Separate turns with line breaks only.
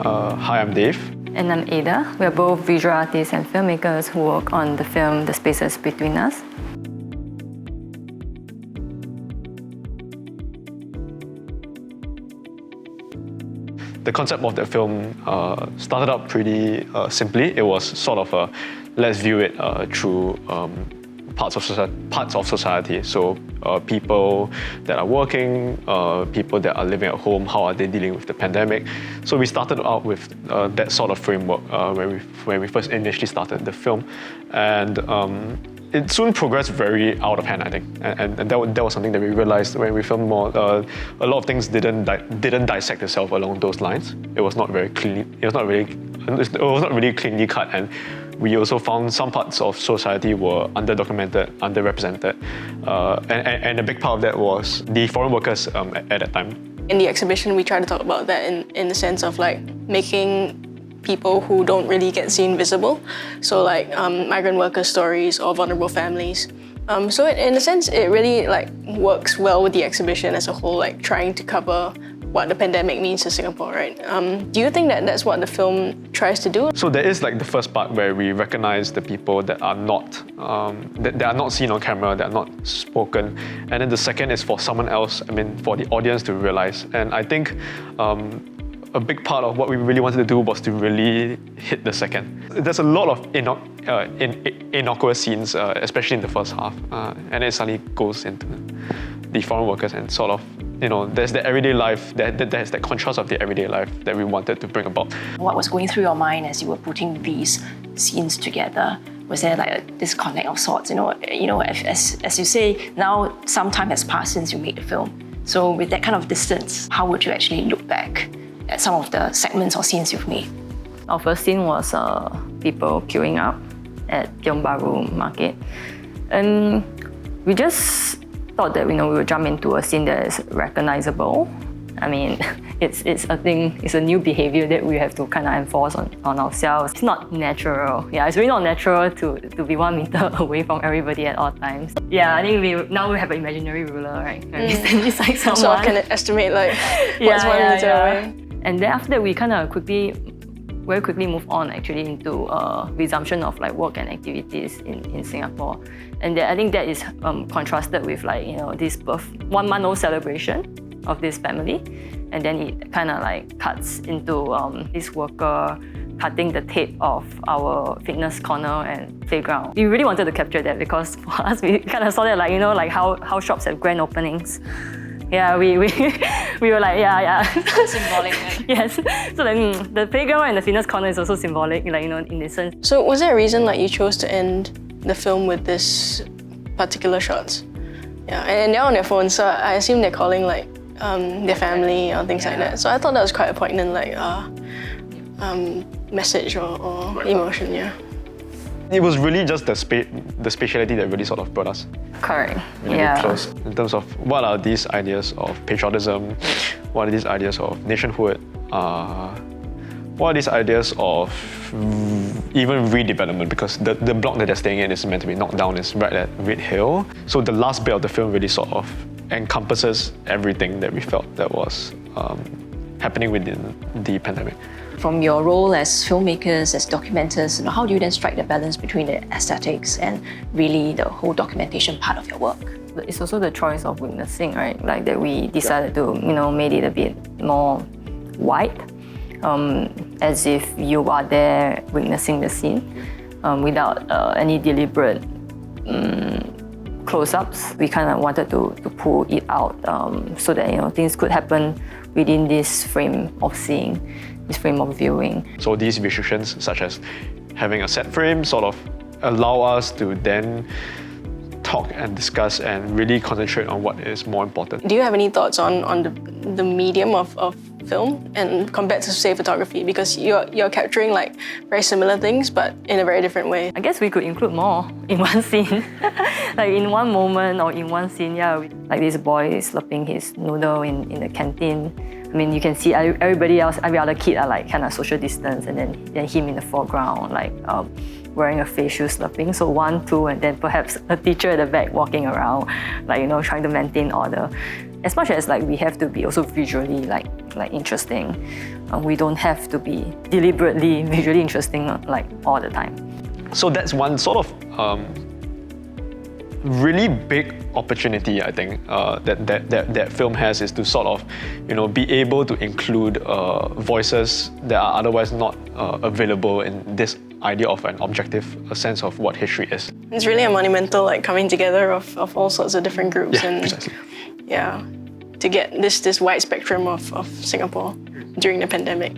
Hi, I'm Dave.
And I'm Ada. We're both visual artists and filmmakers who work on the film The Spaces Between Us.
The concept of the film started out pretty simply. It was sort of a let's view it through parts of society. So people that are working, people that are living at home, how are they dealing with the pandemic? So we started out with that sort of framework when we first initially started the film, and it soon progressed very out of hand, I think, and that was something that we realized when we filmed more. A lot of things didn't dissect itself along those lines. It was not very clean. It was not really cleanly cut, and we also found some parts of society were underdocumented, underrepresented, and a big part of that was the foreign workers at that time.
In the exhibition, we try to talk about that in the sense of like making people who don't really get seen visible. So like migrant worker stories or vulnerable families. So in a sense, it really like works well with the exhibition as a whole, like trying to cover what the pandemic means to Singapore, right? Do you think that that's what the film tries to do?
So there is like the first part where we recognize the people that are not that are not seen on camera, that are not spoken, and then the second is for someone else. I mean, for the audience to realize. And I think a big part of what we really wanted to do was to really hit the second. There's a lot of innocuous scenes, especially in the first half, and it suddenly goes into the foreign workers and sort of, there's the everyday life, there's that contrast of the everyday life that we wanted to bring about.
What was going through your mind as you were putting these scenes together? Was there like a disconnect of sorts? As you say, now some time has passed since you made the film. So with that kind of distance, how would you actually look back at some of the segments or scenes you've made?
Our first scene was people queuing up at Tiong Bahru Market. And we just thought that we would jump into a scene that is recognizable. I mean, it's a new behavior that we have to kind of enforce on ourselves. It's not natural. Yeah, it's really not natural to be 1 meter away from everybody at all times. Yeah, I think now we have an imaginary ruler, right? And we stand beside someone.
So I can estimate like what's 1 meter away.
And then after that, we kind of very quickly move on actually into resumption of like work and activities in Singapore. And I think that is contrasted with like, this 1 month old celebration of this family. And then it kind of like cuts into this worker cutting the tape of our fitness corner and playground. We really wanted to capture that because for us, we kind of saw that like, like how shops have grand openings. Yeah, we were like, yeah.
Symbolic, right?
Yes. So like, the playground and the fitness corner is also symbolic, like, in this sense.
So was there a reason like you chose to end the film with this particular shots? Yeah, and they're on their phones, so I assume they're calling like their family or things like that. So I thought that was quite a poignant like message or emotion, yeah.
It was really just the spatiality that really sort of brought us
Correct.
really close in terms of what are these ideas of patriotism, what are these ideas of nationhood, what are these ideas of even redevelopment, because the block that they're staying in is meant to be knocked down, is right at Red Hill. So the last bit of the film really sort of encompasses everything that we felt that was happening within the pandemic.
From your role as filmmakers, as documenters, how do you then strike the balance between the aesthetics and really the whole documentation part of your work?
It's also the choice of witnessing, right? Like that we decided to, make it a bit more wide, as if you are there witnessing the scene, without any deliberate close-ups. We kind of wanted to pull it out so that things could happen within this frame of seeing, this frame of viewing.
So these restrictions, such as having a set frame, sort of allow us to then talk and discuss and really concentrate on what is more important.
Do you have any thoughts on the medium of film and compared to, say, photography? Because you're capturing like very similar things, but in a very different way.
I guess we could include more in one scene. Like in one moment or in one scene, like this boy is slurping his noodle in the canteen. I mean, you can see everybody else, every other kid are like kind of social distance, and then him in the foreground, like wearing a face shield slurping. So 1, 2, and then perhaps a teacher at the back walking around, like, trying to maintain order. As much as like we have to be also visually like like interesting. We don't have to be deliberately visually interesting like all the time.
So that's one sort of really big opportunity, I think, that film has, is to sort of, be able to include voices that are otherwise not available in this idea of an objective sense of what history is.
It's really a monumental like coming together of all sorts of different groups,
Yeah,
and
precisely.
yeah, to get this wide spectrum of Singapore during the pandemic.